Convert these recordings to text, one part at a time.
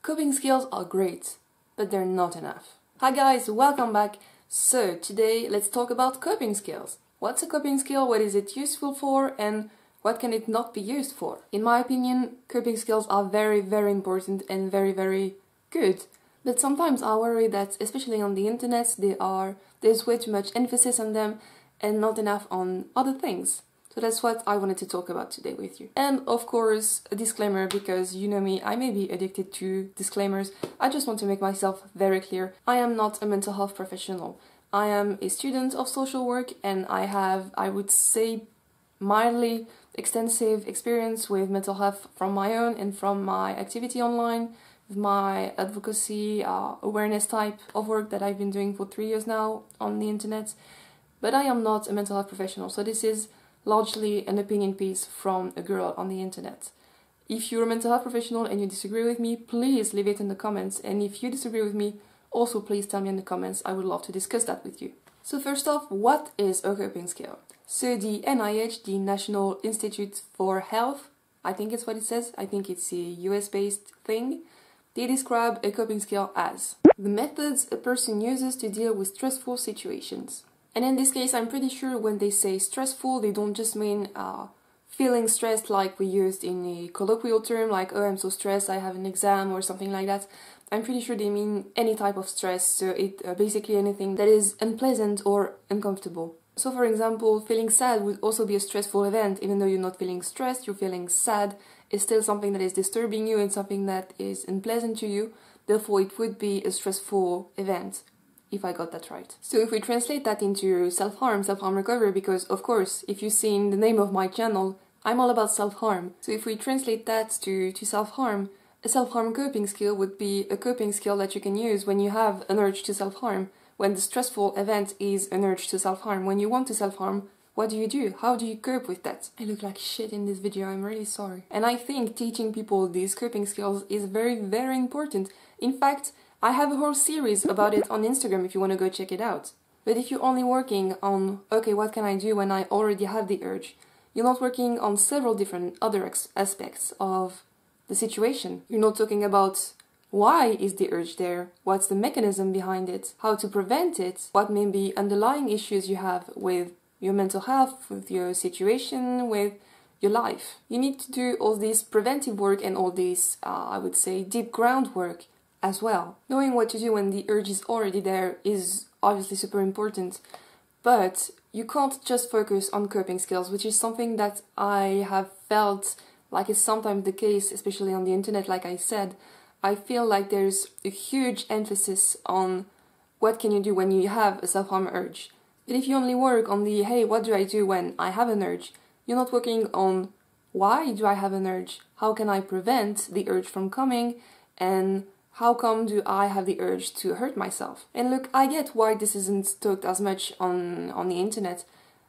Coping skills are great, but they're not enough. Hi guys, welcome back. So today let's talk about coping skills. What's a coping skill, what is it useful for, and what can it not be used for? In my opinion, coping skills are very important and very good. But sometimes I worry that, especially on the internet, there's way too much emphasis on them and not enough on other things. So that's what I wanted to talk about today with you. And of course, a disclaimer, because you know me, I may be addicted to disclaimers. I just want to make myself very clear. I am not a mental health professional. I am a student of social work and I have, I would say, mildly extensive experience with mental health from my own and from my activity online, with my advocacy, awareness type of work that I've been doing for 3 years now on the internet. But I am not a mental health professional, so this is largely an opinion piece from a girl on the internet. If you're a mental health professional and you disagree with me, please leave it in the comments. And if you disagree with me, also please tell me in the comments. I would love to discuss that with you. So first off, what is a coping skill? So the NIH, the National Institute for Health, I think it's what it says, I think it's a US-based thing, they describe a coping skill as the methods a person uses to deal with stressful situations. And in this case, I'm pretty sure when they say stressful, they don't just mean feeling stressed like we used in a colloquial term, like, oh, I'm so stressed, I have an exam or something like that. I'm pretty sure they mean any type of stress, so basically anything that is unpleasant or uncomfortable. So for example, feeling sad would also be a stressful event. Even though you're not feeling stressed, you're feeling sad. It's still something that is disturbing you and something that is unpleasant to you. Therefore, it would be a stressful event, if I got that right. So if we translate that into self-harm recovery, because of course, if you've seen the name of my channel, I'm all about self-harm. So if we translate that to self-harm, a self-harm coping skill would be a coping skill that you can use when you have an urge to self-harm. When the stressful event is an urge to self-harm. When you want to self-harm, what do? How do you cope with that? I look like shit in this video, I'm really sorry. And I think teaching people these coping skills is very important. In fact, I have a whole series about it on Instagram if you want to go check it out. But if you're only working on, okay, what can I do when I already have the urge? You're not working on several different other aspects of the situation. You're not talking about why is the urge there? What's the mechanism behind it? How to prevent it? What may be underlying issues you have with your mental health, with your situation, with your life? You need to do all this preventive work and all this, I would say, deep groundwork as well. Knowing what to do when the urge is already there is obviously super important, but you can't just focus on coping skills, which is something that I have felt like is sometimes the case, especially on the internet, like I said. I feel like there's a huge emphasis on what can you do when you have a self-harm urge. But if you only work on the, hey, what do I do when I have an urge? You're not working on why do I have an urge? How can I prevent the urge from coming? And how come do I have the urge to hurt myself? And look, I get why this isn't talked as much on the internet.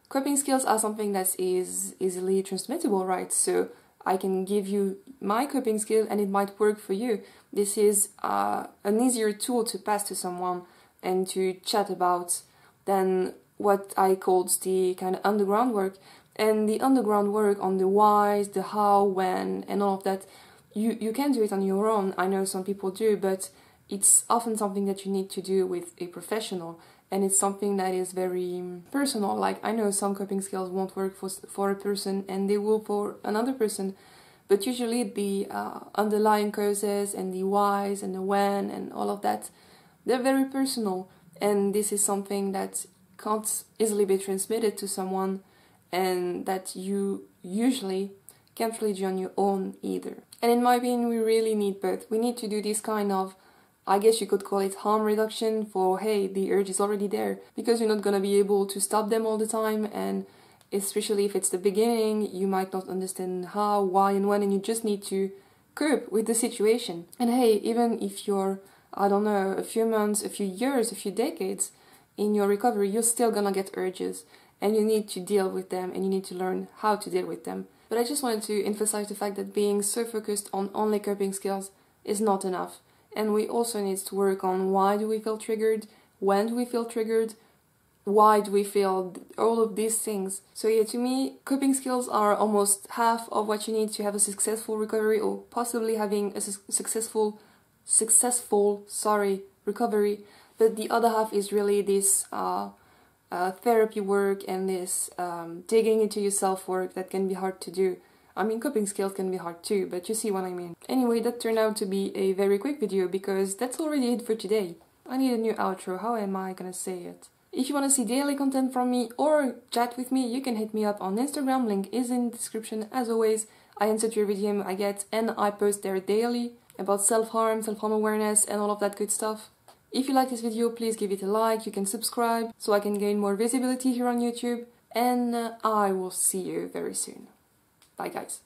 Coping skills are something that is easily transmittable, right? So I can give you my coping skill and it might work for you. This is an easier tool to pass to someone and to chat about than what I called the kind of underground work. And the underground work on the whys, the how, when, and all of that, you can do it on your own. I know some people do, but it's often something that you need to do with a professional. And it's something that is very personal. Like, I know some coping skills won't work for a person and they will for another person. But usually the underlying causes and the whys and the when and all of that, they're very personal. And this is something that can't easily be transmitted to someone and that you usually can't really do on your own either. And in my opinion, we really need both. We need to do this kind of, I guess you could call it harm reduction for, hey, the urge is already there, because you're not going to be able to stop them all the time, and especially if it's the beginning, you might not understand how, why, and when, and you just need to cope with the situation. And hey, even if you're, I don't know, a few months, a few years, a few decades in your recovery, you're still gonna get urges, and you need to deal with them, and you need to learn how to deal with them. But I just wanted to emphasize the fact that being so focused on only coping skills is not enough. And we also need to work on why do we feel triggered, when do we feel triggered, why do we feel all of these things. So yeah, to me, coping skills are almost half of what you need to have a successful recovery, or possibly having a successful successful, recovery, but the other half is really this therapy work and this digging into yourself work that can be hard to do. I mean, coping skills can be hard too, but you see what I mean. Anyway, that turned out to be a very quick video because that's already it for today. I need a new outro, how am I gonna say it? If you want to see daily content from me or chat with me, you can hit me up on Instagram, link is in the description. As always, I answer to every DM I get and I post there daily about self-harm, self-harm awareness and all of that good stuff. If you like this video, please give it a like, you can subscribe so I can gain more visibility here on YouTube, and I will see you very soon. Bye guys.